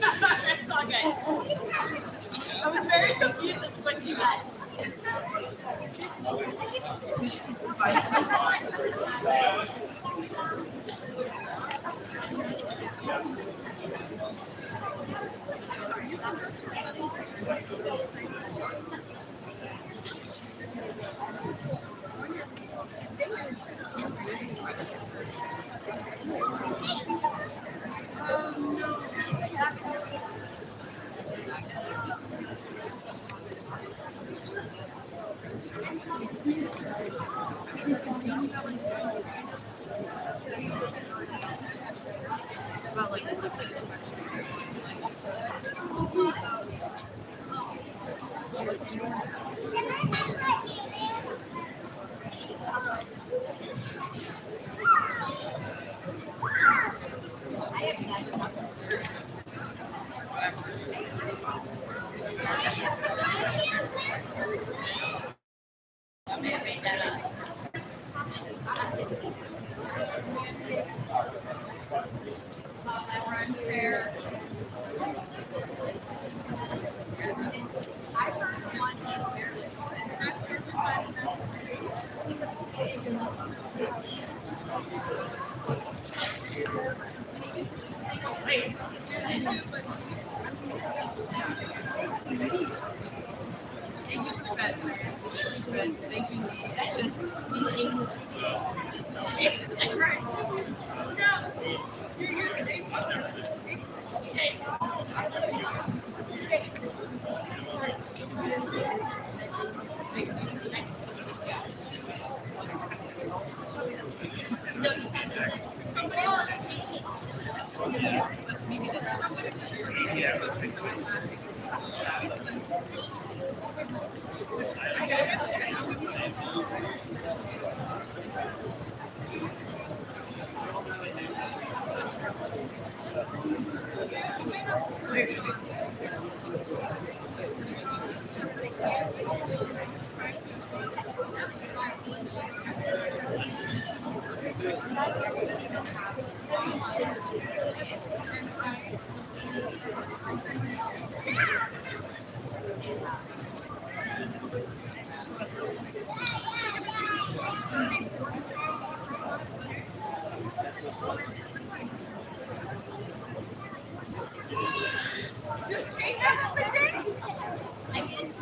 That's not good. I was very confused as to what you got. Thank you, Professor. Thank you,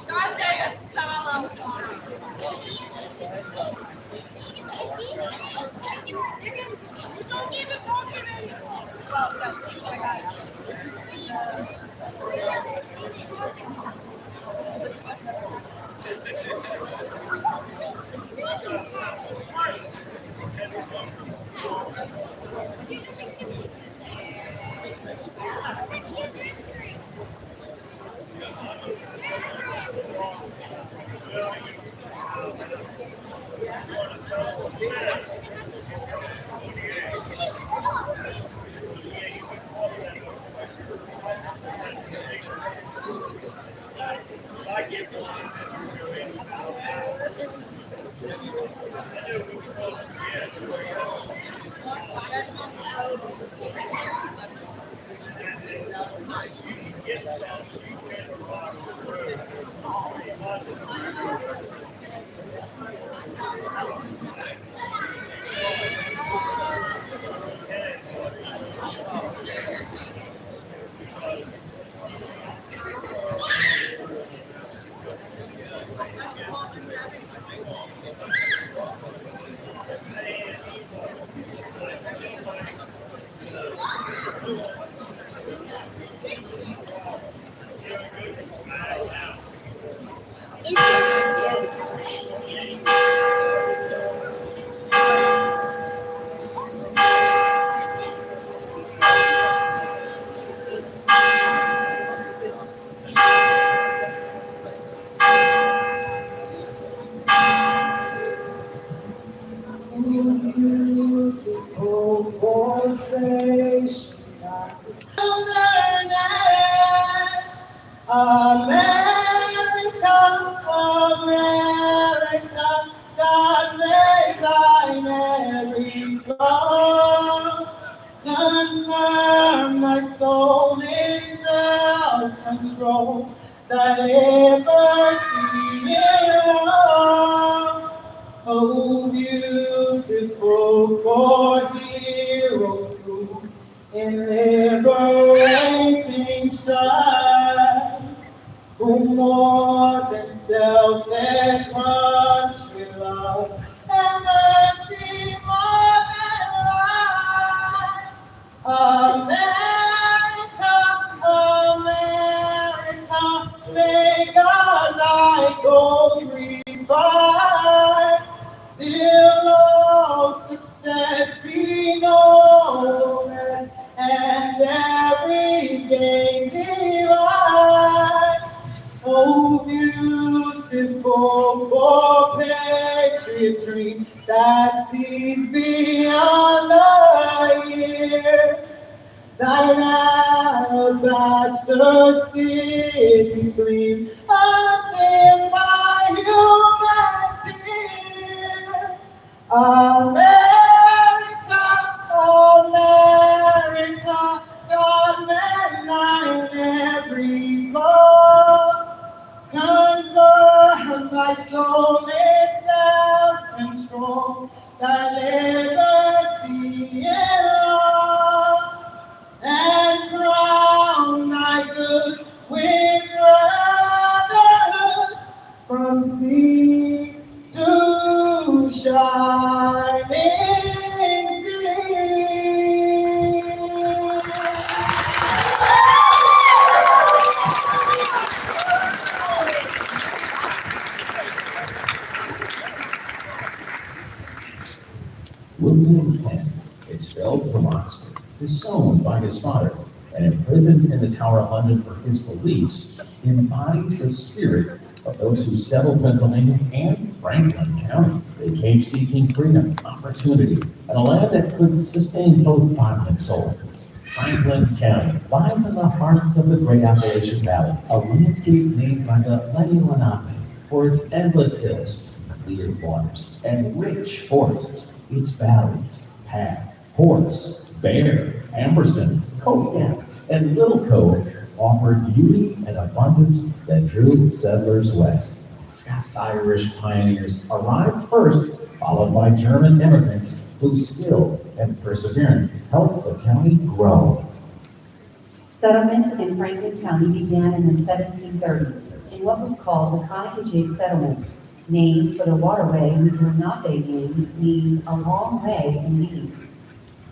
God dang it, Stella. You don't even talk to me. Well, no, I got it. America, America, God made thine every flaw. Confirm my soul in self-control, that liberty in love. Oh, beautiful for heroes true in liberating strife, who more than self had crushed with love and mercy more than life. America, America, may God thy gold revive, till all success be known and every gain divine. Oh, beautiful for patriotry that sees beyond the years. Thine alabaster city gleam, undimmed by human tears. America, America, God made every flaw. Convert thy soul in self-control, thy liberty in love, and crown thy good with brotherhood, from sea to shining sea. William Kent, expelled from Oxford, disowned by his father, and imprisoned in the Tower of London for his beliefs, embodies the spirit of those who settled Pennsylvania and Franklin County. They came seeking freedom, opportunity, and a land that could sustain both body and soul. Franklin County lies in the heart of the Great Appalachian Valley, a landscape named by the Lenni Lenape for its endless hills, clear waters and rich forests. Its valleys, Path, Horse, Bear, Amberson, Cove, and Little Cove offered beauty and abundance that drew settlers west. Scots-Irish pioneers arrived first, followed by German immigrants whose skill and perseverance helped the county grow. Settlement in Franklin County began in the 1730s in what was called the Conococheague Settlement, named for the waterway whose Lenape name means a long way indeed.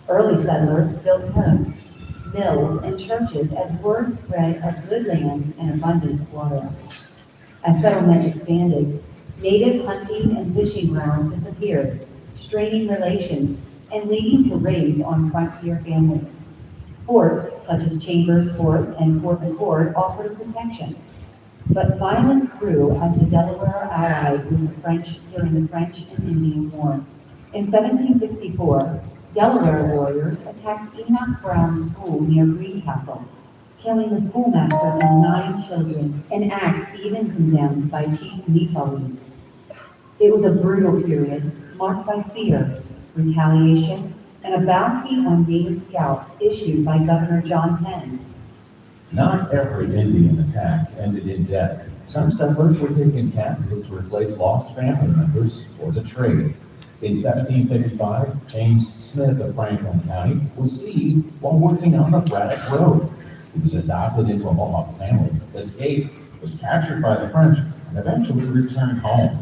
Early settlers built homes, mills, and churches as word spread of good land and abundant water. As settlement expanded, native hunting and fishing grounds disappeared, straining relations and leading to raids on frontier families. Forts such as Chambers Fort and Fort McCord offered protection, but violence grew as the Delaware allied with the French during the French and Indian War. In 1764, Delaware warriors attacked Enoch Brown's school near Greencastle, killing the schoolmaster and 9 children, an act even condemned by Chief Nephilim. It was a brutal period marked by fear, retaliation, and a bounty on native scalps issued by Governor John Penn. Not every Indian attack ended in death. Some settlers were taken captive to replace lost family members or to trade. In 1755, James Smith of Franklin County was seized while working on the Braddock Road. He was adopted into a Mohawk family, escaped, was captured by the French, and eventually returned home.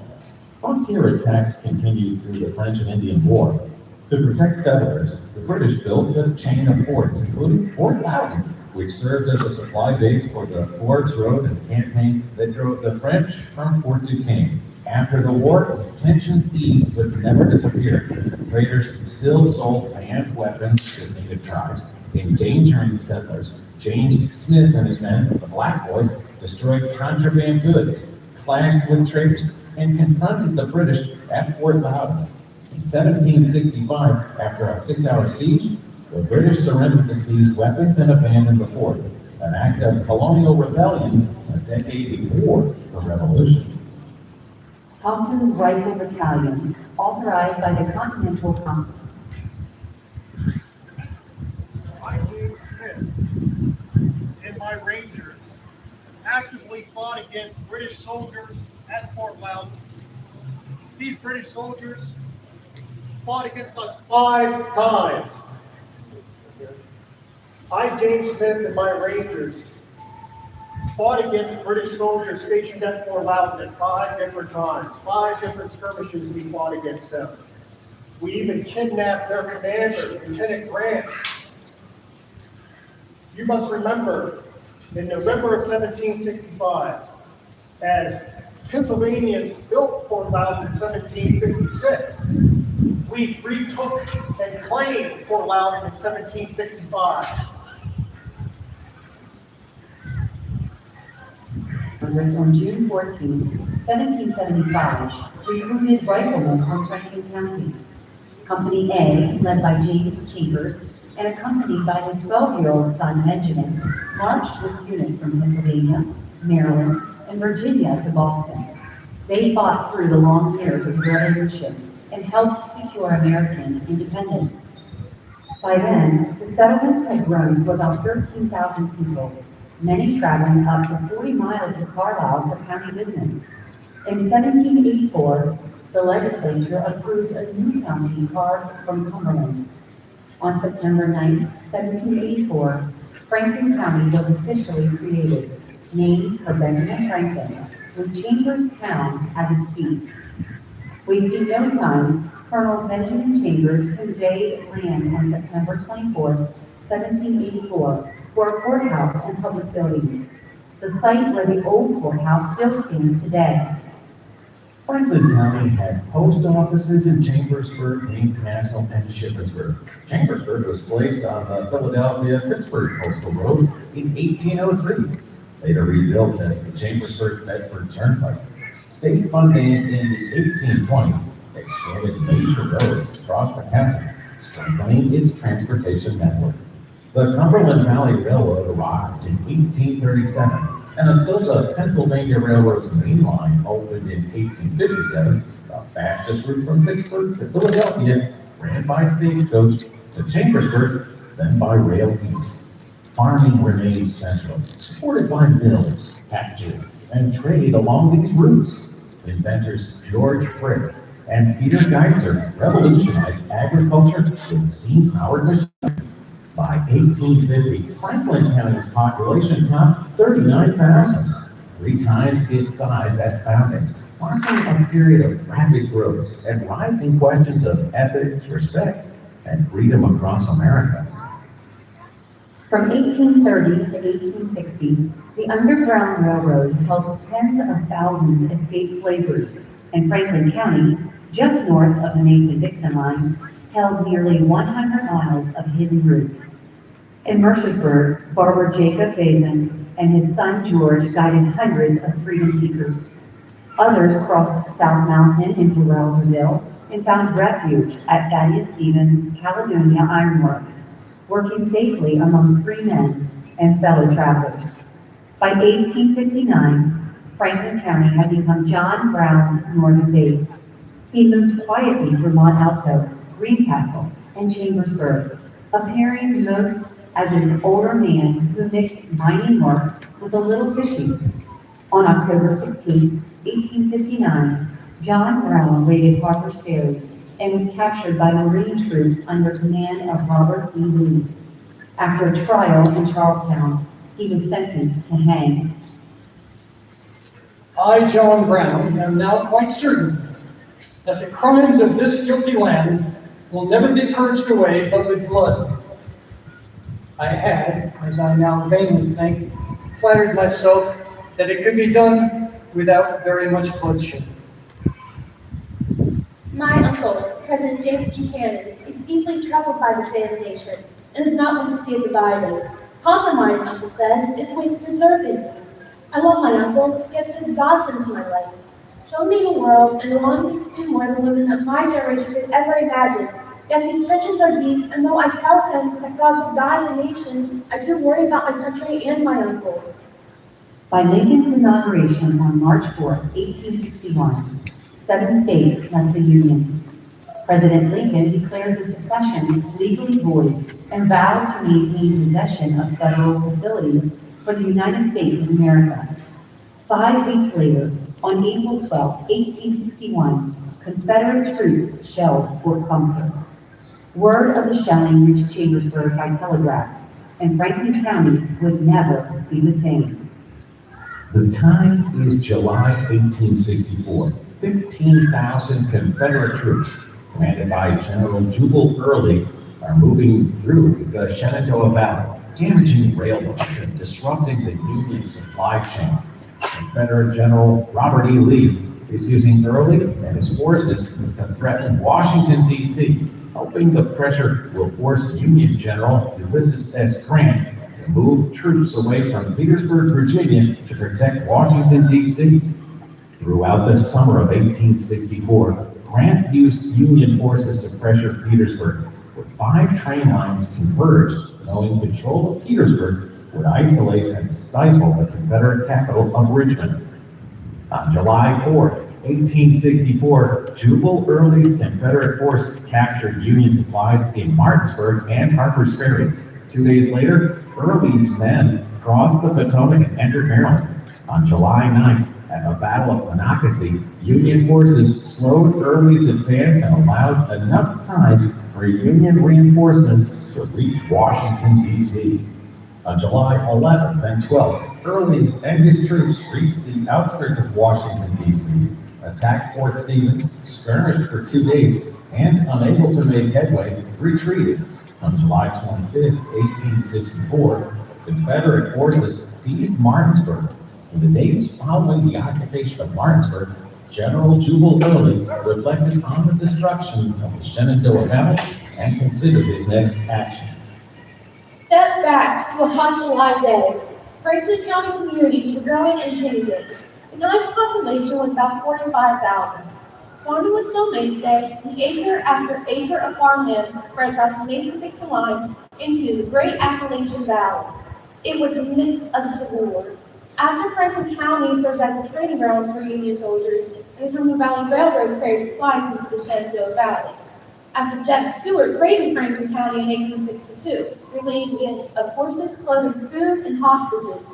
Frontier attacks continued through the French and Indian War. To protect settlers, the British built a chain of forts, including Fort Loudon, which served as a supply base for the Fords Road and campaign that drove the French from Fort Duquesne. After the war, tensions eased but never disappeared. Traders still sold banned weapons to native tribes, endangering settlers. James Smith and his men, the Black Boys, destroyed contraband goods, clashed with traders, and confronted the British at Fort Loudon. In 1765, after a 6-hour siege, the British surrendered the seized weapons and abandoned the fort, an act of colonial rebellion a decade before the Revolution. Thompson's Rifle Battalion, authorized by the Continental Congress. I, James Smith, and my Rangers actively fought against British soldiers at Fort Loudon. These British soldiers fought against us 5 times. I, James Smith, and my Rangers fought against British soldiers stationed at Fort Loudon at 5 different times. 5 different skirmishes we fought against them. We even kidnapped their commander, Lieutenant Grant. You must remember, in November of 1765, as Pennsylvanians built Fort Loudon in 1756, we retook and claimed Fort Loudon in 1765. Congress on June 14, 1775, recruited riflemen from Franklin County. Company A, led by James Chambers, and accompanied by his 12-year-old son Benjamin, marched with units from Pennsylvania, Maryland, and Virginia to Boston. They fought through the long years of the Revolution and helped secure American independence. By then, the settlements had grown to about 13,000 people, many traveling up to 40 miles to Carlisle for county business. In 1784, the legislature approved a new county carved from Cumberland. On September 9, 1784, Franklin County was officially created, named for Benjamin Franklin, with Chambers Town as its seat. Wasting no time, Colonel Benjamin Chambers conveyed land on September 24, 1784, for a courthouse and public buildings, the site where the old courthouse still stands today. Franklin County had post offices in Chambersburg, Greencastle, and Shippensburg. Chambersburg was placed on the Philadelphia-Pittsburgh Coastal Road in 1803, later rebuilt as the Chambersburg-Bedford Turnpike. State funding in the 1820s expanded major roads across the county, strengthening its transportation network. The Cumberland Valley Railroad arrived in 1837, and until the Pennsylvania Railroad's main line opened in 1857, the fastest route from Pittsburgh to Philadelphia, ran by stagecoach to Chambersburg, then by rail east. Farming remained central, supported by mills, factories, and trade along these routes. Inventors George Frick and Peter Geiser revolutionized agriculture with steam-powered machinery. By 1850, Franklin County's population topped 39,000, 3 times its size at founding, marking a period of rapid growth and rising questions of ethics, respect, and freedom across America. From 1830 to 1860, the Underground Railroad helped tens of thousands escape slavery, and Franklin County, just north of the Mason-Dixon line, held nearly 100 miles of hidden routes. In Mercersburg, barber Jacob Faison and his son George guided hundreds of freedom seekers. Others crossed South Mountain into Rouserville and found refuge at Thaddeus Stevens' Caledonia Iron Works, working safely among free men and fellow travelers. By 1859, Franklin County had become John Brown's northern base. He moved quietly through Mont Alto, Greencastle, and Chambersburg, appearing most as an older man who mixed mining work with a little fishing. On October 16, 1859, John Brown raided Harper's Ferry and was captured by Marine troops under command of Robert E. Lee. After a trial in Charlestown, he was sentenced to hang. I, John Brown, am now quite certain that the crimes of this guilty land will never be purged away but with blood. I had, as I now vainly think, flattered myself that it could be done without very much bloodshed. My uncle, President James Buchanan, is deeply troubled by the state of the nation and does not want to see it divided. Compromise, uncle says, is a way to preserve it. I love my uncle, he has been a godsend to my life. Shown me the world and allowed me to do more than women of my generation could ever imagine. Yet these tensions are deep, and though I tell him that God will guide the nation, I do worry about my country and my uncle. By Lincoln's inauguration on March 4, 1861, 7 states left the Union. President Lincoln declared the secessions legally void and vowed to maintain possession of federal facilities for the United States of America. 5 weeks later, on April 12, 1861, Confederate troops shelled Fort Sumter. Word of the shelling reached Chambersburg by telegraph, and Franklin County would never be the same. The time is July 1864. 15,000 Confederate troops, commanded by General Jubal Early, are moving through the Shenandoah Valley, damaging railroads and disrupting the Union supply chain. Confederate General Robert E. Lee is using Early and his forces to threaten Washington, D.C., hoping the pressure will force Union General Ulysses S. Grant to move troops away from Petersburg, Virginia, to protect Washington, D.C. Throughout the summer of 1864, Grant used Union forces to pressure Petersburg, where 5 train lines converged, knowing control of Petersburg would isolate and stifle the Confederate capital of Richmond. On July 4, 1864, Jubal Early's Confederate forces captured Union supplies in Martinsburg and Harper's Ferry. 2 days later, Early's men crossed the Potomac and entered Maryland. On July 9th, at the Battle of Monocacy, Union forces slowed Early's advance and allowed enough time for Union reinforcements to reach Washington, D.C. On July 11th and 12th, Early and his troops reached the outskirts of Washington, D.C., attacked Fort Stevens, skirmished for 2 days, and unable to make headway, retreated. On July 25th, 1864, Confederate forces seized Martinsburg. In the days following the occupation of Martinsburg, General Jubal Early reflected on the destruction of the Shenandoah Valley and considered his next action. Step back to a hot July day. Franklin County communities were growing and changing. The county's population was about 45,000. Farming was still mainstay, and acre after acre of farmland spread across the Mason-Dixon line into the great Appalachian Valley. It was the midst of the Civil War. After Franklin County served as a training ground for Union soldiers, and the Cumberland Valley Railroad carried supplies into the Shenandoah Valley. After Jack Stewart raided Franklin County in 1862, relieving of horses, clothing, food, and hostages,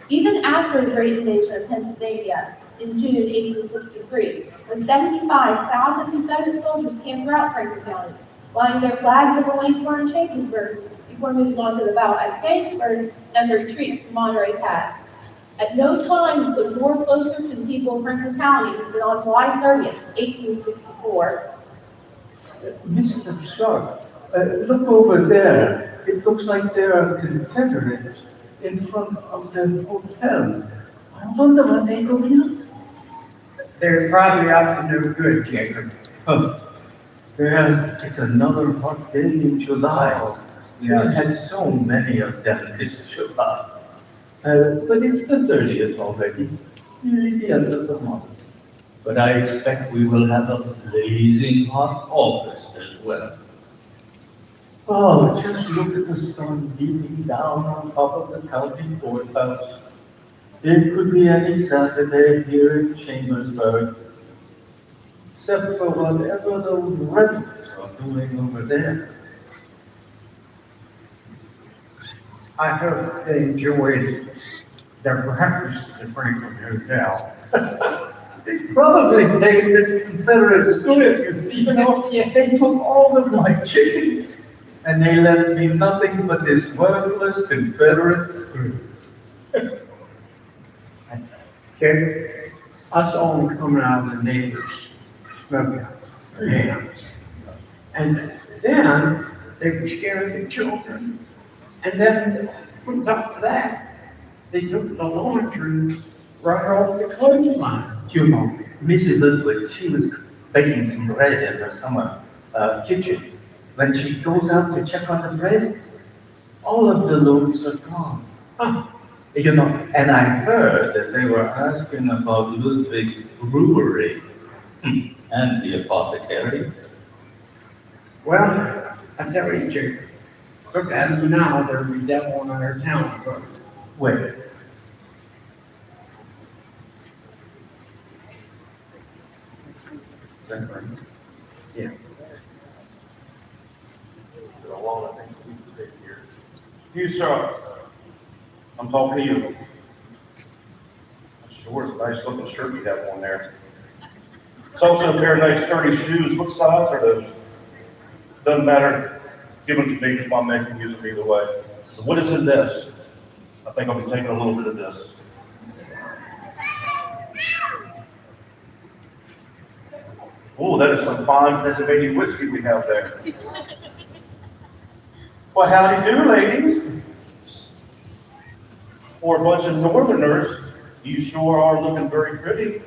even after the Great Invasion of Pennsylvania in June 1863, when 75,000 Confederate soldiers camped throughout Franklin County, flying their flags over Lynchburg and Chambersburg before moving on to the battle at Gettysburg and the retreat to Monterey Pass. At no time was war closer to the people of Franklin County than on July 30th, 1864. Mr. Stark, look over there. It looks like there are Confederates in front of the hotel. I wonder what they're doing up. They're probably up to no good, Jacob. Oh, yeah, it's another hot day in July. We have had so many of them this July. But it's the 30th already, nearly the end of the month. But I expect we will have a blazing hot August as well. Oh, just look at the sun beating down on top of the county courthouse. It could be any Saturday here in Chambersburg, except for whatever those rebels are doing over there. I hope they enjoyed their breakfast at the Franklin Hotel. They probably taken this Confederate soldiers, even off the they took all of my chicken, and they left me nothing but this worthless Confederate screw. Jacob, us all coming out of the neighbors smoking hams. And then they were scaring the children. And then on top of that, they took the laundry right off the clothesline. You know, Mrs. Ludwig, she was baking some bread in her summer kitchen. When she goes out to check on the bread, all of the loaves are gone. Huh. You know, and I heard that they were asking about Ludwig's brewery and the apothecary. Well, I tell you, Jacob, look at them now, they're the devil in our town. Wait. Is that right? Yeah. You, sir. I'm talking to you. Sure, it's a nice looking shirt you have on there. It's also a pair of nice sturdy shoes. What size are those? Doesn't matter. Give them to me if I'm making use of them either way. So what is in this? I think I'll be taking a little bit of this. Oh, that is some fine Pennsylvania whiskey we have there. Well, howdy do, ladies. For a bunch of Northerners, you sure are looking very pretty.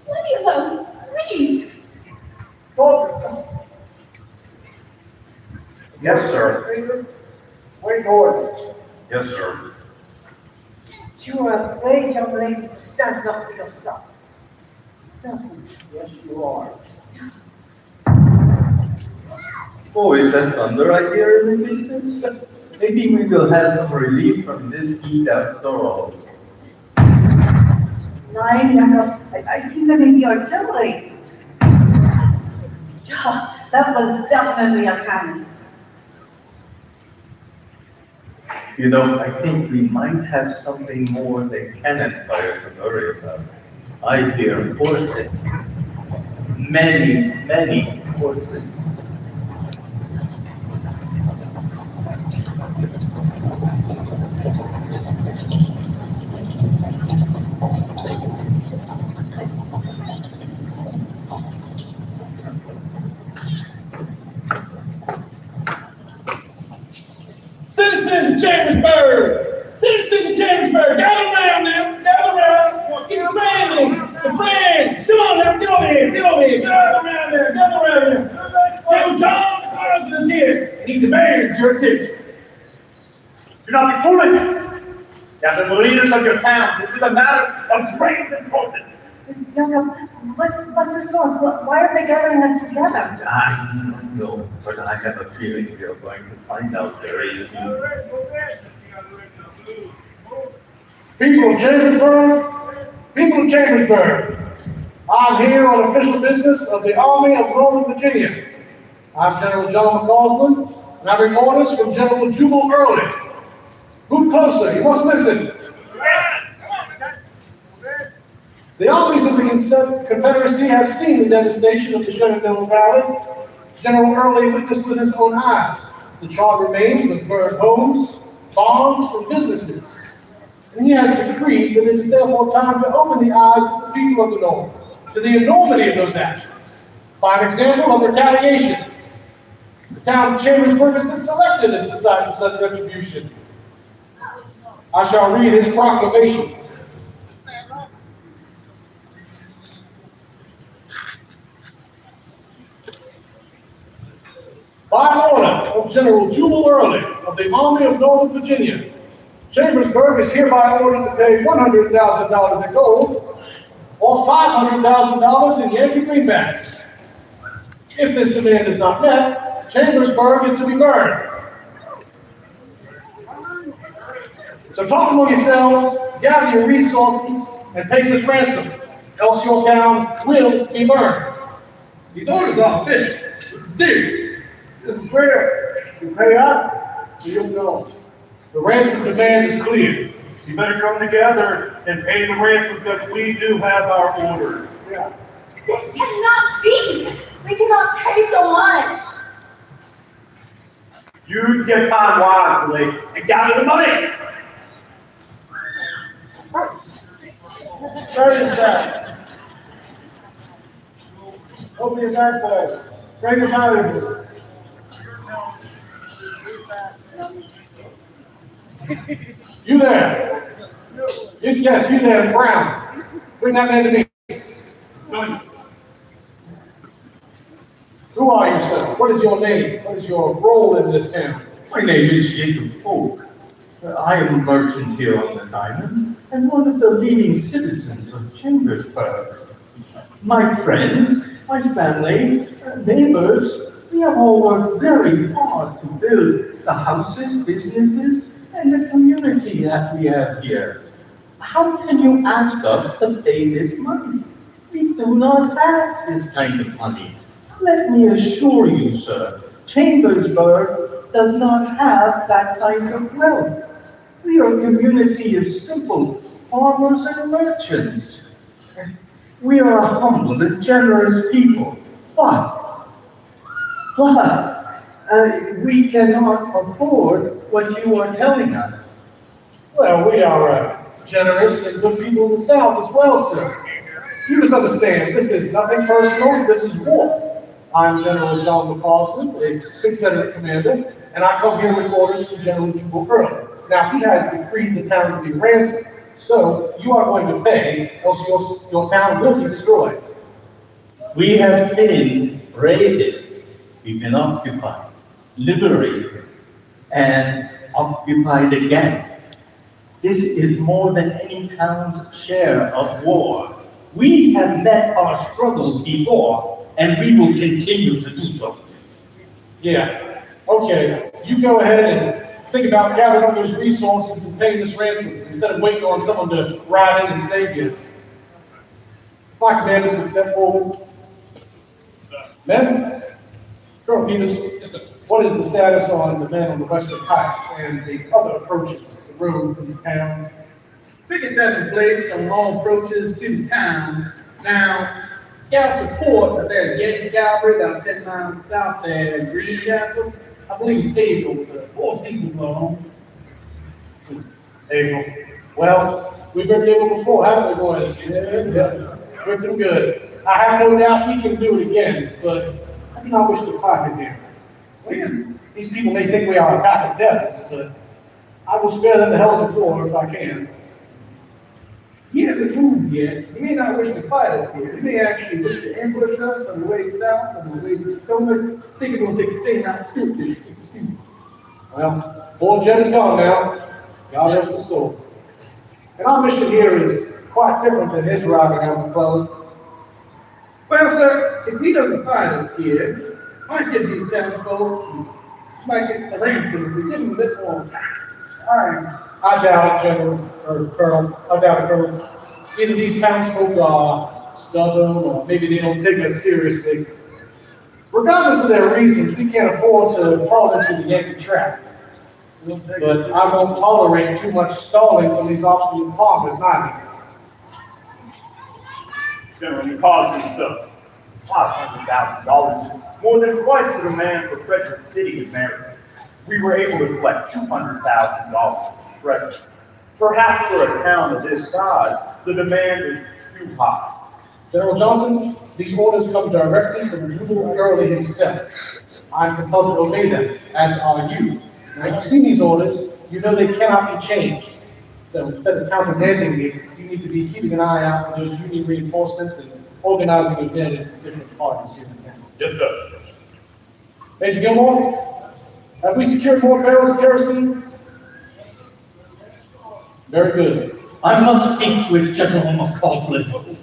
Leave me alone, please. Yes, sir. Where going? Yes, sir. You are a brave young lady to stand up for yourself. Yes, you are. Oh, is that thunder I hear in the distance? Maybe we will have some relief from this heat after all. I think that is the artillery. Yeah, that was definitely a cannon. You know, I think we might have something more than cannon fire to worry about. I hear horses. Many, many horses. Citizens of Chambersburg! Citizens of Chambersburg! Gather around now! Gather around! Get around them! The friends! Come on now! Get over here! Get over here! Get around there! Get around there! Joe John Carson is here! And he demands your attention. Do not be foolish. Gather the leaders of your town. This is a matter of great importance. What's this going? Why are they gathering us together? I don't know, but I have a feeling we are going to find out very soon. People of Chambersburg, I'm here on official business of the Army of Northern Virginia. I'm General John McCausland, and I bring orders from General Jubal Early. Move closer, you must listen. The armies of the Confederacy have seen the devastation of the Shenandoah Valley. General Early witnessed with his own eyes the charred remains of burned homes, farms, and businesses. And he has decreed that it is therefore time to open the eyes of the people of the North to the enormity of those actions by an example of retaliation. The town of Chambersburg has been selected as the site of such retribution. I shall read his proclamation. By order of General Jubal Early of the Army of Northern Virginia, Chambersburg is hereby ordered to pay $100,000 in gold or $500,000 in Yankee greenbacks. If this demand is not met, Chambersburg is to be burned. So talk among yourselves, gather your resources, and pay this ransom, else your town will be burned. These orders are official. This is serious. This is clear. You pay up, or you'll go. The ransom demand is clear. You better come together and pay the ransom because we do have our orders. Yeah. This cannot be. We cannot pay so much. Use your time wisely and gather the money. Straight inside. Open your backpack. Bring us out of here. You there? Yes, you there, Brown. Bring that man to me. Who are you, sir? What is your name? What is your role in this town? My name is Jacob Folk. I am a merchant here on the island and one of the leading citizens of Chambersburg. My friends, my family, neighbors, we have all worked very hard to build the houses, businesses, and the community that we have here. How can you ask us to pay this money? We do not have this kind of money. Let me assure you, sir, Chambersburg does not have that kind of wealth. We are a community of simple farmers and merchants. We are a humble and generous people, but we cannot afford what you are telling us. Well, we are generous and good people in the South as well, sir. You must understand, this is nothing personal, this is war. I'm General John McCausland, a Confederate commander, and I come here with orders from General Jubal Early. Now, he has decreed the town to be ransomed, so you are going to pay, else your town will be destroyed. We have been raided, we've been occupied, liberated, and occupied again. This is more than any town's share of war. We have met our struggles before, and we will continue to do so. Yeah, okay, you go ahead and think about gathering up those resources and paying this ransom instead of waiting on someone to ride in and save you. My commanders can step forward. Men, Colonel Peters, what is the status on the men on the Western Heights and the other approaches, the roads in the town? Pickets have been placed on all approaches to the town. Now, scouts report that there's Yankee cavalry about 10 miles south there in Greencastle. I believe April with the 4 seasons long. April. Well, we've been able before, haven't we, boys? Yeah. We're doing good. I have no doubt we can do it again, but I do not wish to fight it here. These people may think we are a pack of devils, but I will spare them the hells of war if I can. He hasn't moved yet. He may not wish to fight us here. He may actually wish to ambush us on the way south, on the way to Potomac. Think we're going to take the same route stupid. Well, old Jen is gone now. God rest his soul. And our mission here is quite different than his riding out the clothes. Well, sir, if he doesn't fight us here, might get these town folks and might get the ransom if we give him a bit more time. All right. I doubt it, General, or Colonel. I doubt it, Colonel. Either these townsfolk are stubborn, or maybe they don't take us seriously. Regardless of their reasons, we can't afford to fall into the Yankee trap. But I won't tolerate too much stalling from these obstinate farmers, either. General, you caused this stuff. $500,000, more than twice the demand for Frederick City in Maryland. We were able to collect $200,000 in credit. Perhaps for a town of this size, the demand is too high. General Johnson, these orders come directly from Jubal Early himself. I'm compelled to obey them, as are you. Now, you've seen these orders, you know they cannot be changed. So instead of countermanding me, you need to be keeping an eye out for those Union reinforcements and organizing your men into different parties here in town. Yes, sir. Major Gilmore, have we secured more barrels of kerosene? Very good. I must speak with General McCauley.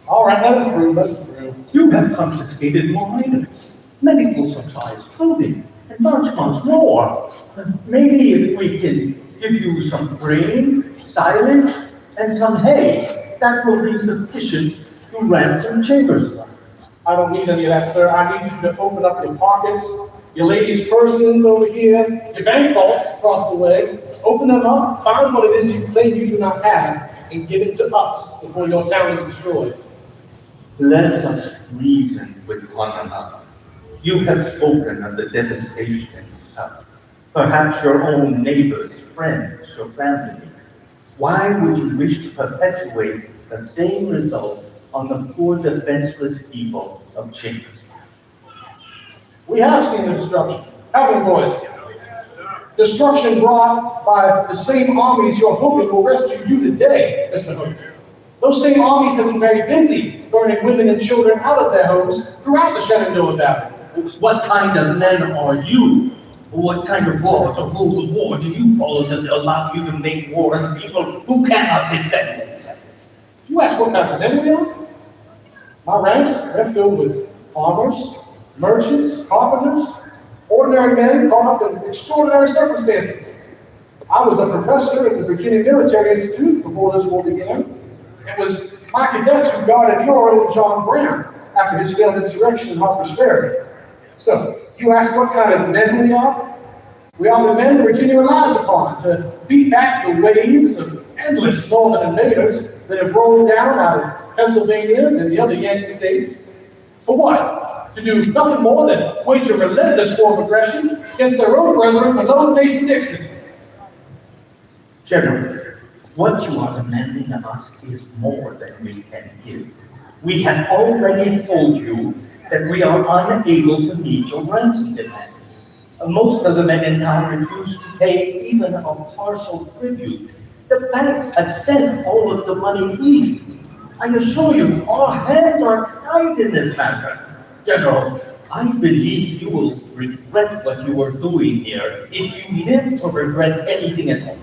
All right, let him through, let him through. You have confiscated more items, medical supplies, clothing, and large amounts more. Maybe if we can give you some grain, silage, and some hay, that will be sufficient to ransom Chambersburg. I don't need any of that, sir. I need you to open up your pockets, your ladies' purses over here, your bank vaults across the way. Open them up, find what it is you claim you do not have, and give it to us before your town is destroyed. Let us reason with one another. You have spoken of the devastation yourself. Perhaps your own neighbors, friends, or family. Why would you wish to perpetuate the same result on the poor defenseless people of Chambersburg? We have seen the destruction, haven't we, boys? Destruction brought by the same armies you're hoping will rescue you today, Mr. Hook. Those same armies have been very busy burning women and children out of their homes throughout the Shenandoah Valley. What kind of men are you? What kind of laws or rules of war do you follow that allow you to make war on people who cannot defend themselves? You ask what kind of men we are? My ranks, they're filled with farmers, merchants, carpenters, ordinary men caught up in extraordinary circumstances. I was a professor at the Virginia Military Institute before this war began. It was my cadets who guarded your old John Brown after his failed insurrection in Harper's Ferry. So, you ask what kind of men we are? We are the men Virginia relies upon to beat back the waves of endless northern invaders that have rolled down out of Pennsylvania and the other Yankee states. For what? To do nothing more than wage a relentless war of aggression against their own brethren below Mason-Dixon. General, what you are demanding of us is more than we can give. We have already told you that we are unable to meet your ransom demands. Most of the men in town refuse to pay even a partial tribute. The banks have sent all of the money east. I assure you, our hands are tied in this matter. General, I believe you will regret what you are doing here if you live to regret anything at all.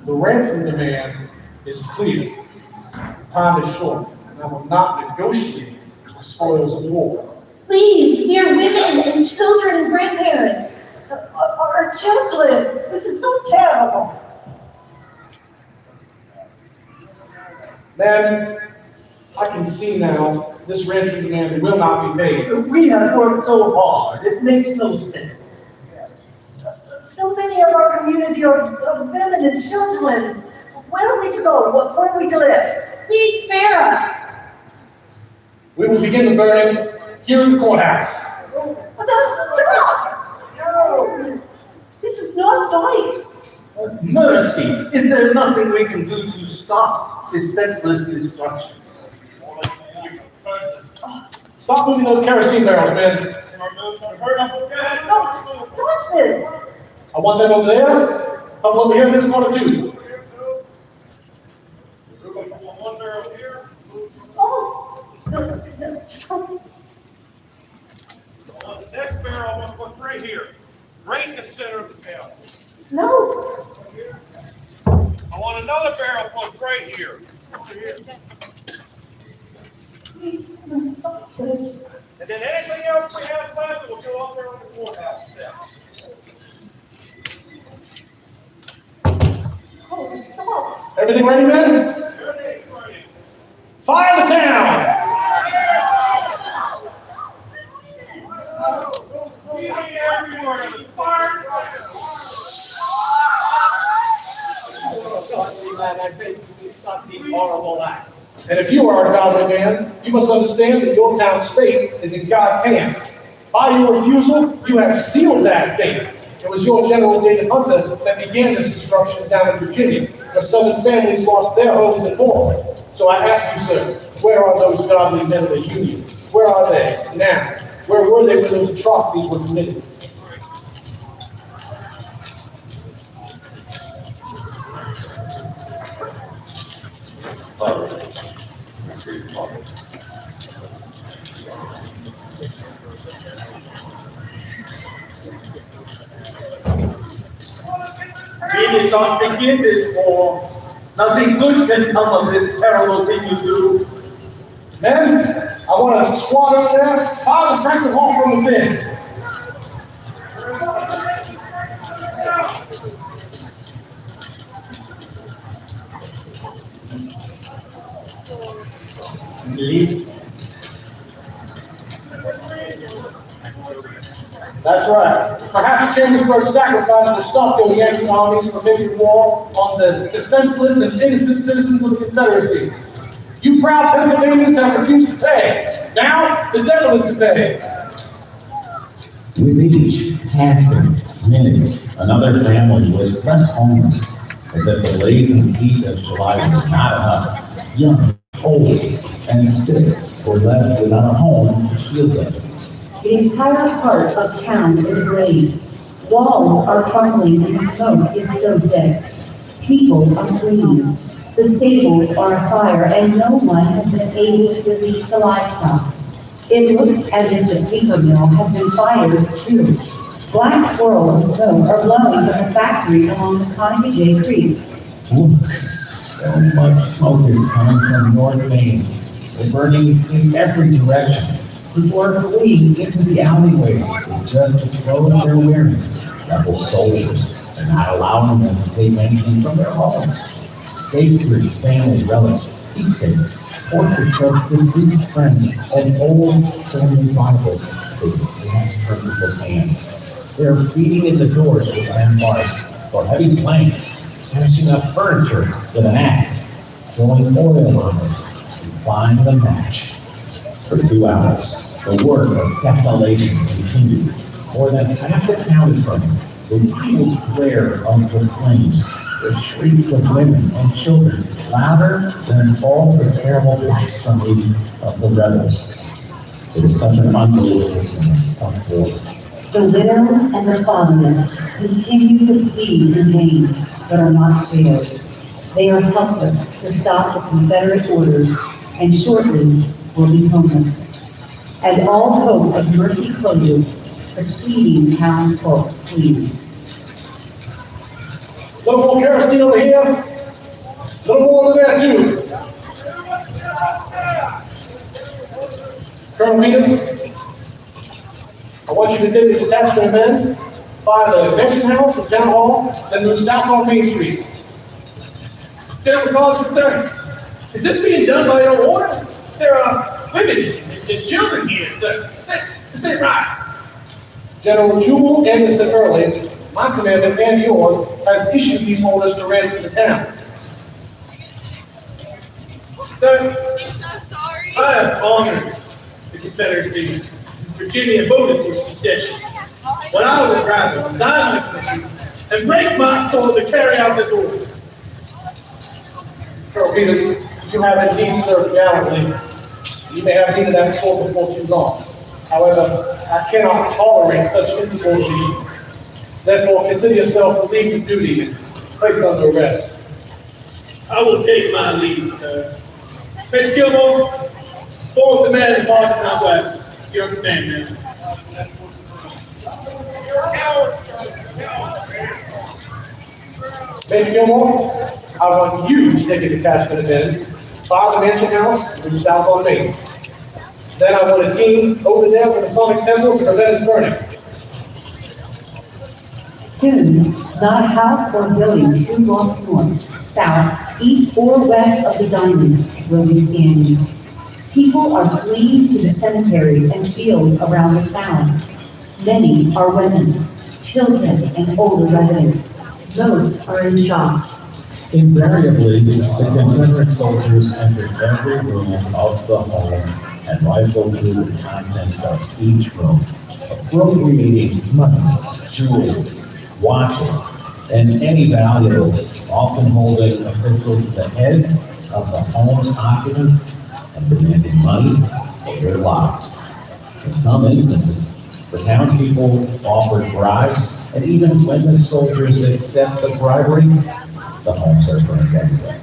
The ransom demand is clear. Time is short, and I will not negotiate the spoils of war. Please, we are women and children and grandparents. Our children, this is so terrible. Man, I can see now this ransom demand will not be paid. We have worked so hard, it makes no sense. So many of our community are women and children. Where are we to go? Where are we to live? Please spare us. We will begin the burning here in the courthouse. But that's no. This is not right. Mercy! Is there nothing we can do to stop this senseless destruction? Stop moving those kerosene barrels, men. Stop this. I want them over there. Come over here in this corner too. Oh. The next barrel I'm gonna put right here, right in the center of the pail. No. I want another barrel put right here. Please stop this. And then anything else we have left will go up there on the courthouse steps. Oh, stop. Everything ready, men? Everything's ready. Fire the town! And if you are a godly man, you must understand that your town's fate is in God's hands. By your refusal, you have sealed that fate. It was your General David Hunter that began this destruction down in Virginia, where Southern families lost their homes and more. So I ask you, sir, where are those godly men of the Union? Where are they now? Where were they when those atrocities were committed? Really don't begin this war. Nothing good can come of this terrible thing you do. Men, I want to squad up there, fire the Franklin home from within. Leave. That's right. Perhaps Chambersburg's sacrifice will stop the Yankee armies from making war on the defenseless and innocent citizens of the Confederacy. You proud Pennsylvanians have refused to pay. Now, the devil is to pay. With each passing minute, another family was left homeless, as if the blazing heat of July was not enough. Young, old, and sick were left without a home to shield them. The entire heart of town is ablaze. Walls are crumbling and the smoke is so thick. People are fleeing. The stables are afire and no one has been able to release the livestock. It looks as if the paper mill has been fired too. Black swirls of smoke are blowing from the factories along the Conagay Creek. Look, so much smoke is coming from North Main. They're burning in every direction. People are fleeing into the alleyways just to throw their wearing. Rebel soldiers are not allowing them to take anything from their homes. Sacred family relics, keepsakes, portraits of deceased friends, and old family Bibles with the last from people's hands. They're beating in the doors with iron bars or heavy planks, smashing up furniture with an axe, throwing oil on us, and flying the match. For 2 hours, the work of desolation continued. More than half the town is burning. The wild glare of the flames, the shrieks of women and children, louder than all the terrible blasphemy of the rebels. It is such an unbelievable scene of war. The widow and the fatherless continue to plead in vain, but are not spared. They are helpless to stop the Confederate orders, and shortly will be homeless. As all hope of mercy closes, the pleading town folk flee. Little more kerosene over here. Little more over there too. Colonel Peters, I want you to take the detachment of men, find the convention house, the town hall, then move south on Main Street. General Collins, sir, is this being done by your order? There are women and children here, sir. Is it right? General Jubal Anderson Early, my commander and yours, has issued these orders to ransom the town. Sir, I have honored the Confederacy. Virginia voted for secession. When I was rather resign the country and break my soul to carry out this order. Colonel Peters, you have indeed served gallantly. You may have needed that sword before too long. However, I cannot tolerate such insubordination. Therefore, consider yourself relieved of duty and placed under arrest. I will take my leave, sir. Major Gilmore, forward the man in March Northwest. Your command, man. Major Gilmore, I want you to take a detachment of men, fire the mansion house, and south on Main. Then I want a team over there for the Sonic Temple to prevent its burning. Soon, not a house or building 2 blocks north, south, east or west of the diamond will be standing. People are fleeing to the cemeteries and fields around the town. Many are women, children, and older residents. Most are in shock. Invariably, the Confederate soldiers entered every room of the home and rifled through the contents of each room, appropriating money, jewels, watches, and any valuables, often holding a pistol to the head of the home's occupants and demanding money for their lives. In some instances, the townspeople offered bribes, and even when the soldiers accept the bribery, the homes are burned anyway.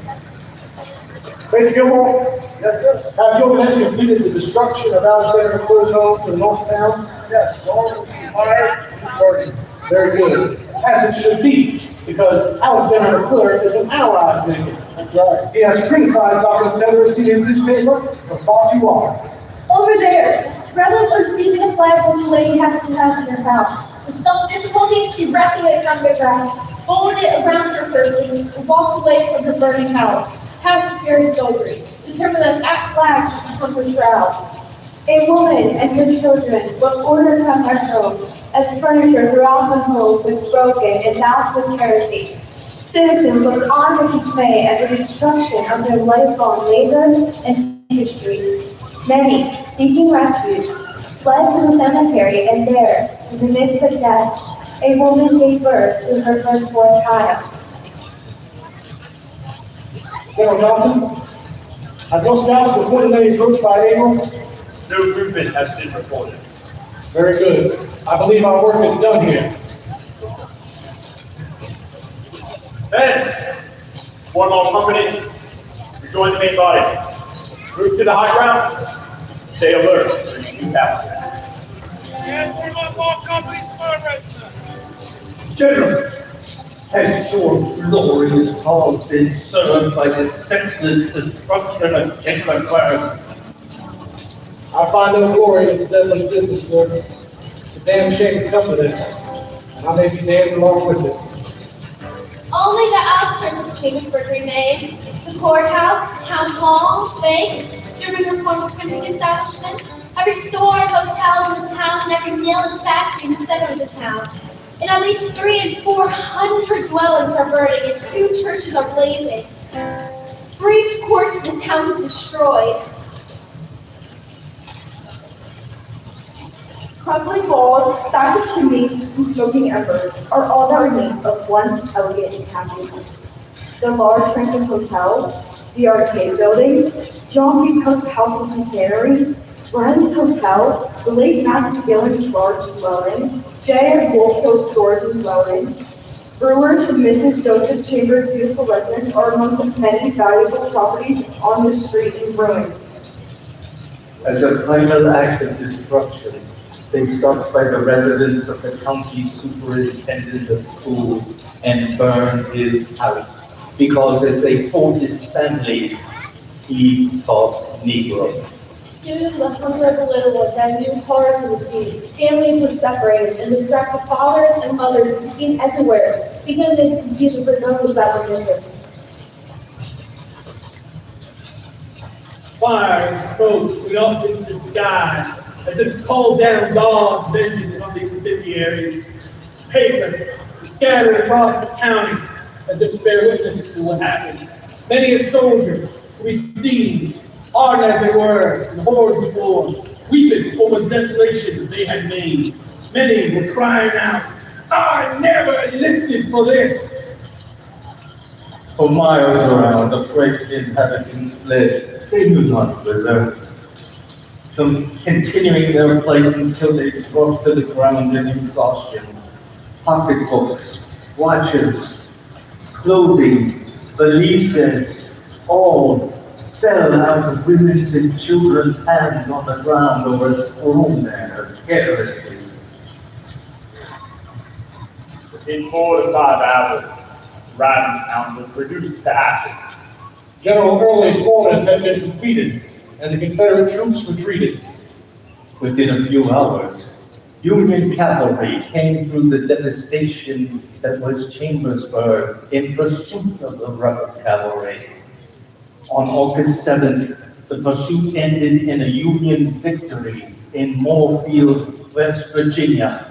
Major Gilmore? Yes, sir. Have your men completed the destruction of Alexander McClure's home to the north town? Yes, all fire and burning. Very good. As it should be, because Alexander McClure is an ally of Lincoln. That's right. He has criticized our Confederacy in newspaper for far too long. Over there, rebels are seizing a flag which lady has in their house. With some difficulty, she wrestled it from the ground, folded it around her person, and walked away from the burning house, past the Fury soldiery, determined that that flag should become her shroud. A woman and her children were ordered to have their home, as furniture throughout the home was broken and doused with kerosene. Citizens looked on with dismay at the destruction of their lifelong labor and history. Many, seeking refuge, fled to the cemetery, and there, in the midst of death, a woman gave birth to her firstborn child. General Johnson, have your scouts reported any approach by April? No movement has been reported. Very good. I believe our work is done here. Men, form all companies, rejoin the main body. Move to the high ground. Stay alert for new capture. General, has your glorious cause been served by the senseless destruction of Chambersburg? I find no glory in this devilish business, sir. It's a damn shame to come to this, and I may be damned along with it. Only the outskirts of Chambersburg remain. The courthouse, town hall, bank, the reformed printing establishment, every store and hotel in the town, and every mill and factory in the center of the town. And at least 300 and 400 dwellings are burning, and 2 churches are blazing. 3 fourths of the town is destroyed. Crumbling walls, stacks of chimneys, and smoking embers are all that remain of once elegant and happy life. The large Franklin Hotel, the arcade buildings, John B. Cook's houses and cannery, Brent's Hotel, the late Matthew Gillen's large dwelling, J.S. Wolfco's stores and dwelling, Brewers and Mrs. Joseph Chambers' beautiful residence are among the many valuable properties on the street in ruin. As a final act of destruction, they stopped by the residence of the county superintendent of schools and burned his house, because as they told his family, he taught Negroes. Due to the hunger of the little ones and new horror to the sea, families were separated, and the strife of fathers and mothers was seen everywhere, beginning to confusion for those that were missing. Fire and smoke went up into the sky as if called down God's vengeance on the incendiaries. Paper was scattered across the county as if to bear witness to what happened. Many a soldier received, hard as they were, and horrors before, weeping over the desolation that they had made. Many were crying out, I never enlisted for this. For miles around, the French inhabitants fled. They knew not whither. Some continuing their flight until they dropped to the ground in exhaustion. Pocketbooks, watches, clothing, valises, all fell out of women's and children's hands on the ground or were thrown there carelessly. In 4 to 5 hours, riding town was reduced to ashes. General Early's orders had been defeated, and the Confederate troops retreated. Within a few hours, Union cavalry came through the devastation that was Chambersburg in pursuit of the rebel cavalry. On August 7th, the pursuit ended in a Union victory in Moorefield, West Virginia.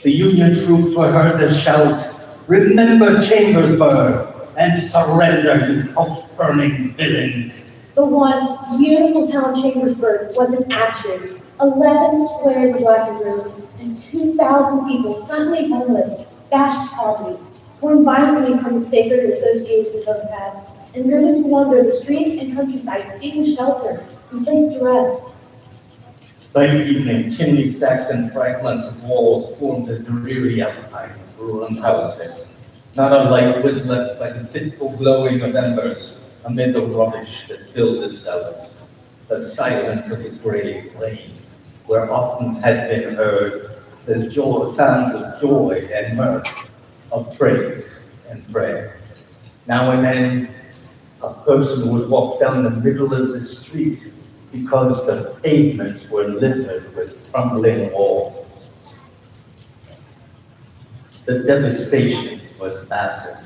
The Union troops were heard to shout, "Remember Chambersburg and surrender, you house-burning villains." The once beautiful town of Chambersburg was in ashes. 11 squares of blackened ruins, and 2,000 people, suddenly homeless, dashed to poverty, torn violently from the sacred associations of the past, and driven to wander the streets and countryside, seeking shelter and place to rest. By evening, chimney stacks and fragments of walls formed a dreary outline of ruined houses. Not a light was left by the fitful glowing of embers amid the rubbish that filled the cellars. The silence of the grave reigned, where often had been heard the sounds of joy and mirth, of praise and prayer. Now and then, a person would walk down the middle of the street because the pavements were littered with crumbling walls. The devastation was massive.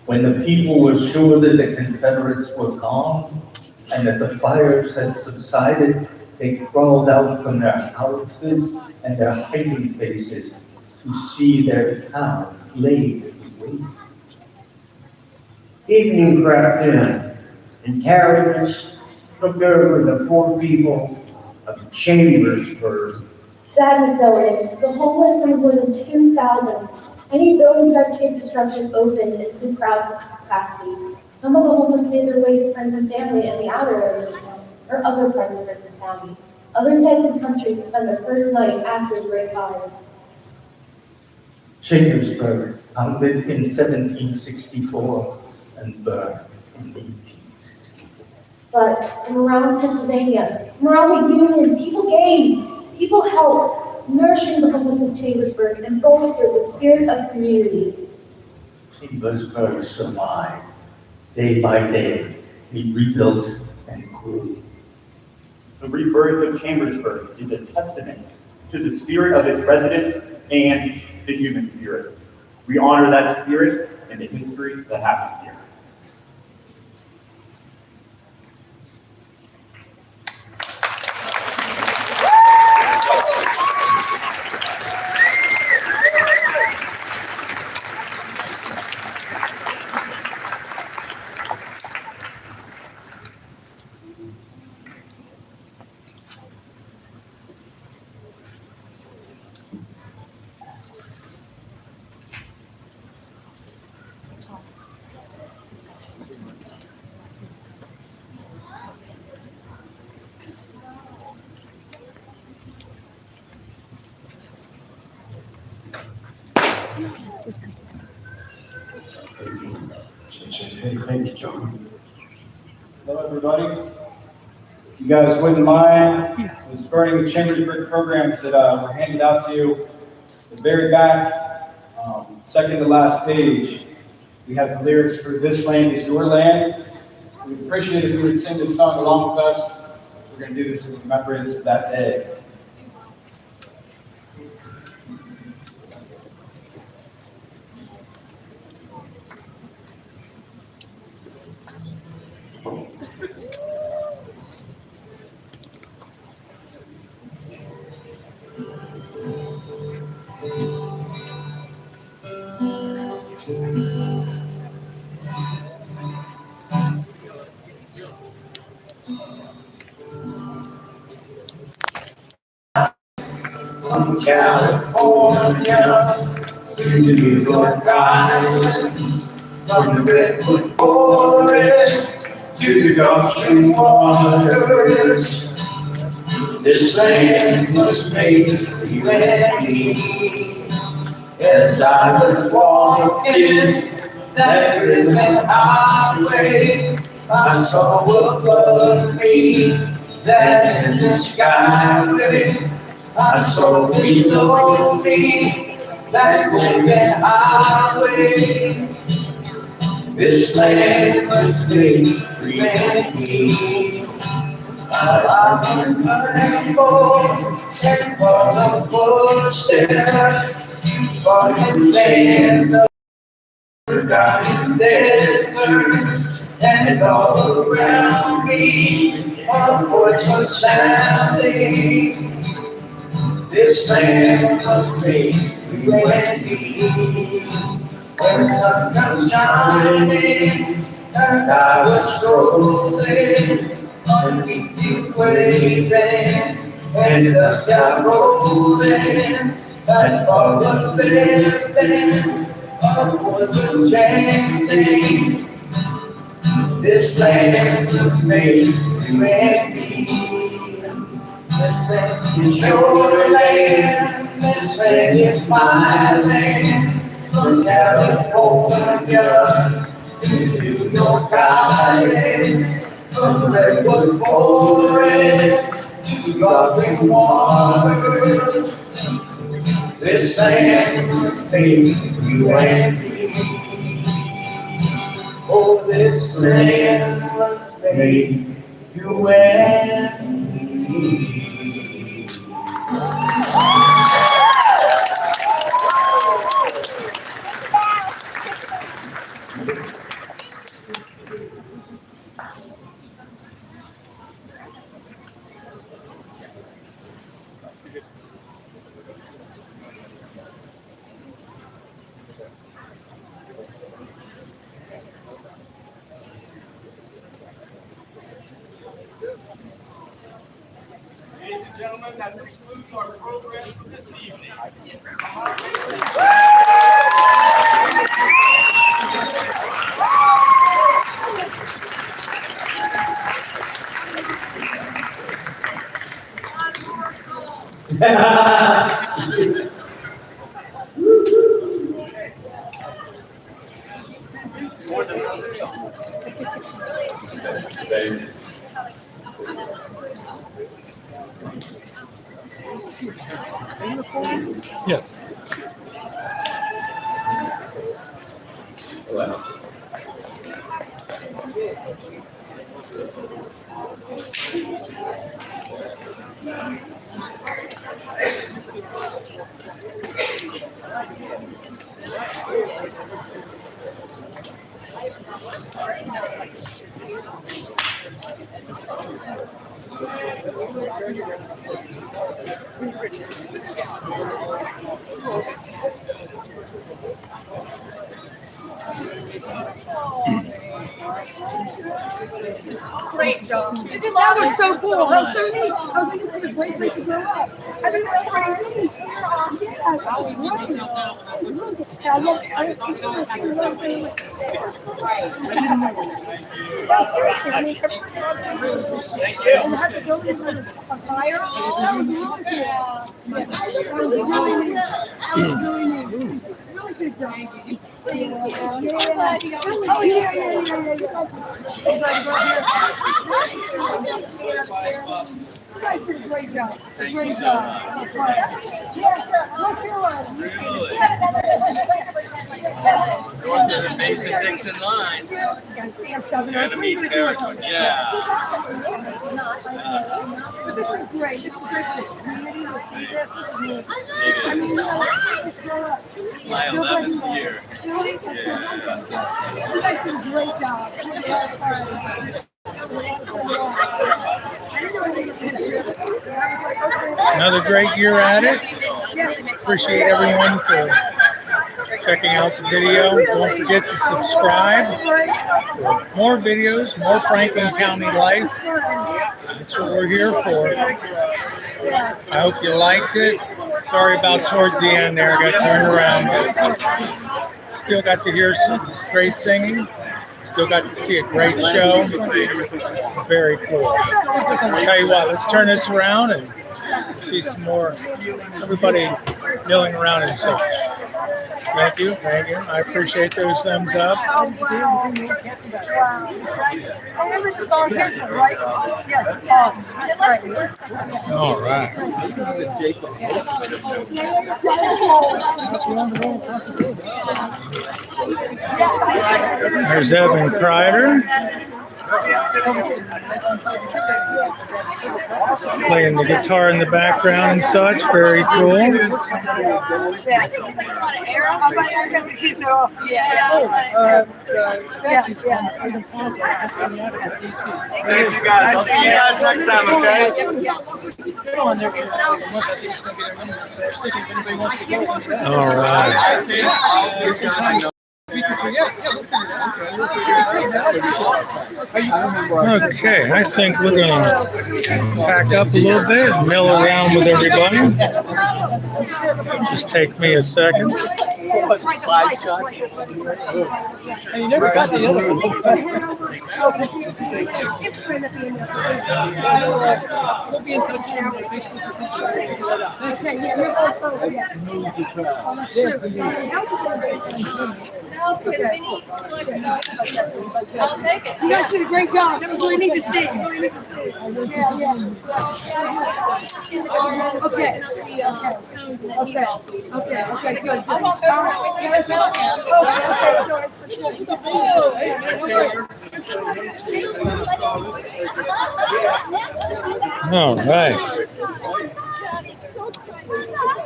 When the people were sure that the Confederates were gone and that the fires had subsided, they crawled out from their houses and their hiding places to see their town laid to waste. Evening crept in, and terrorists took over the poor people of Chambersburg. Sadness settled in. The homeless numbered more than 2,000. Many buildings that escaped destruction opened and soon crowded capacity. Some of the homeless made their way to friends and family in the outer areas of town, or other parts of the county. Others headed to the country to spend their first night after the Great Fire. Chambersburg, founded in 1764 and burned in 1864. But from around Pennsylvania, from around the Union, people gave, people helped, nourishing the homeless of Chambersburg and bolstered the spirit of community. Chambersburg survived. Day by day, we rebuilt and grew. The rebirth of Chambersburg is a testament to the spirit of its residents and the human spirit. We honor that spirit and the history that happened here. Thank you, John. Hello, everybody. If you guys wouldn't mind, those Burning of Chambersburg programs that were handed out to you, the very back, second to last page, we have the lyrics for "This Land Is Your Land." We'd appreciate it if you would sing this song along with us. We're going to do this in remembrance of that day. From California to the New York Islands, from the redwood forest to the Gulf waters, this land was made for you and me. As I was walking that river highway, I saw above me that endless skyway. I saw below me that golden highway. This land was made for you and me. I'm a rainbow and for the footsteps, sparking sands of forgotten deserts, and all around me, a voice was sounding. This land must be you and me. When the sun comes shining, and I was strolling, and keep you waving, and the dust got rolling, and all was lifting, a voice was chanting. This land was made you and me. This land is your land, this land is my land. From California to New York Island, from Redwood Forest to Godly waters. This land was made you and me. Oh, this land was made you and me. Ladies and gentlemen, that concludes our program for this evening. Yes. Great job. That was so cool. That was so neat. I was thinking it was a great place to grow up. I didn't know what I mean. That was great. No, seriously, I mean, everybody and had the building with a fire. That was really cool. That was really neat. That was really neat. Really good job. Oh, yeah. You guys did a great job. Great job. Yes, sir. North Carolina. Going to the Mason Dixon line. Enemy territory. Yeah. But this is great. This is great for the community to see this. This is good. I mean, let's grow up. It's my 11th year. Really? You guys did a great job. Another great year at it. Appreciate everyone for checking out the video. Don't forget to subscribe for more videos, more Franklin County life. That's what we're here for. I hope you liked it. Sorry about towards the end there, I got turned around. Still got to hear some great singing. Still got to see a great show. Very cool. I'll tell you what, let's turn this around and see some more everybody milling around and such. Thank you. I appreciate those thumbs up. Oh, wow. And this is our temple, right? Yes, awesome. That's great. All right. There's Evan Kreider. Playing the guitar in the background and such, very cool. Thank you guys. I'll see you guys next time, okay? All right. Okay, I think we're gonna pack up a little bit and mill around with everybody. Just take me a second. And you never got the other one. We'll be in touch on Facebook or something. I'll take it. You guys did a great job. That was really neat to see. Yeah. Okay. Okay, good. I won't go around with you. All right.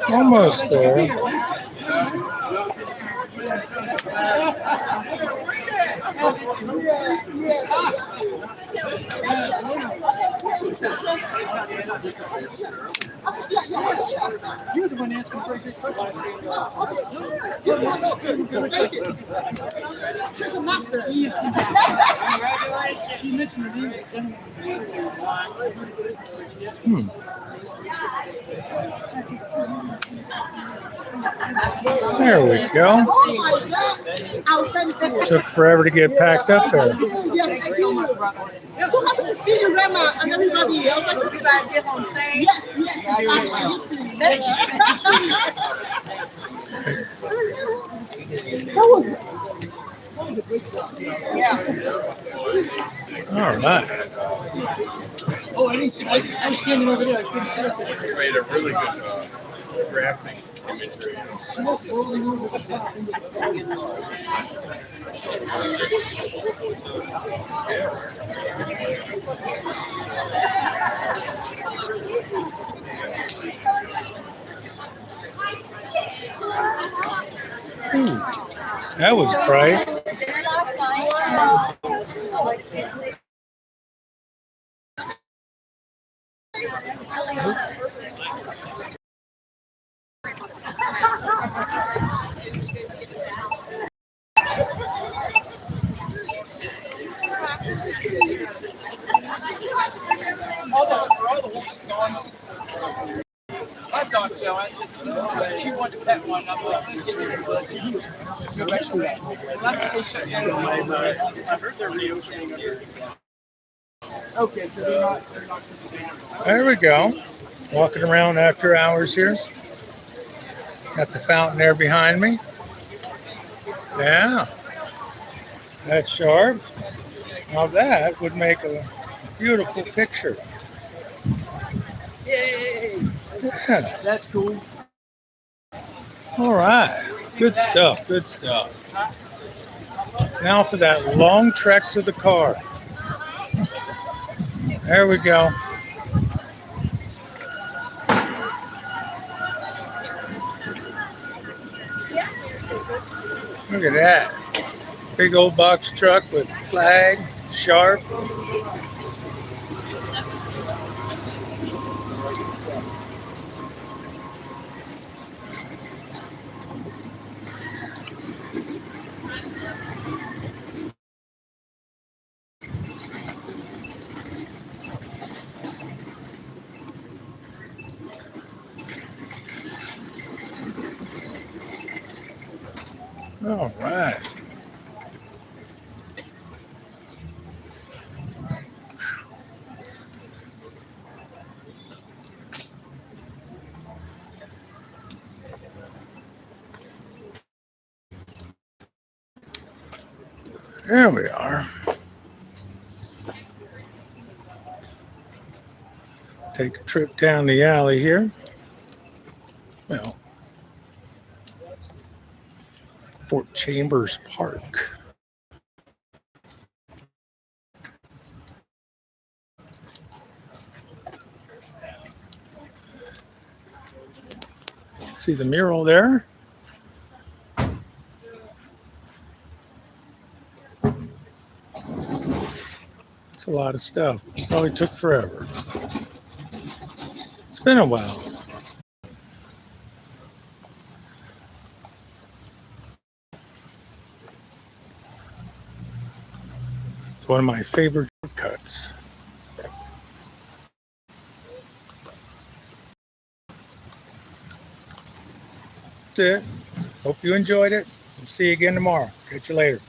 Almost there. You're the one asking for a good question. She's the master. She mentioned her name. There we go. Oh my God. I'll send it to you. Took forever to get packed up there. Yes, thank you. So happy to see you, Rema, and everybody else. Like, you guys get on stage? Yes. That was a great job. Yeah. All right. Oh, I didn't see. I was standing over there. I couldn't see it. You made a really good graphic imagery. Smoke rolling over the top. Ooh, that was bright. I thought so. She wanted to pet one. I'm like, let's get to the woods. Go back to that. I heard they're reopening. Okay, so they're not. There we go. Walking around after hours here. Got the fountain there behind me. Yeah. That's sharp. Now that would make a beautiful picture. Yay! Yeah. That's cool. All right. Good stuff. Good stuff. Now for that long trek to the car. There we go. Look at that. Big old box truck with flag, sharp. All right. There we are. Take a trip down the alley here. Well, Fort Chambers Park. See the mural there? It's a lot of stuff. Probably took forever. It's been a while. It's one of my favorite cuts. That's it. Hope you enjoyed it. We'll see you again tomorrow. Catch you later.